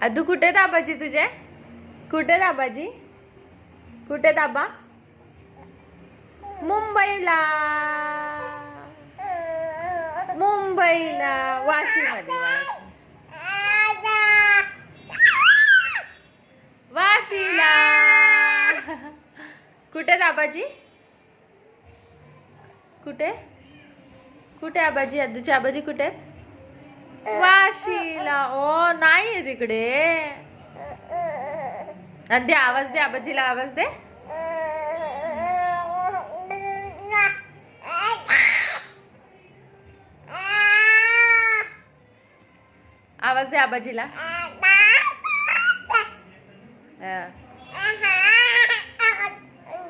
अदू कुठे आहेत आबाजी तुझे? कुठे आहेत आबाजी? कुठे आहेत आबा? मुंबईला. मुंबईला वाशीमध्ये. वाशीला. कुठे आहेत आबाजी? कुठे कुठे आबाजी? अदूचे आबाजी कुठे आहेत? वाशीला. ओ नाही आहे तिकडे. दे आवाज दे आबाजीला, आवाज दे. आवाज दे आबाजीला.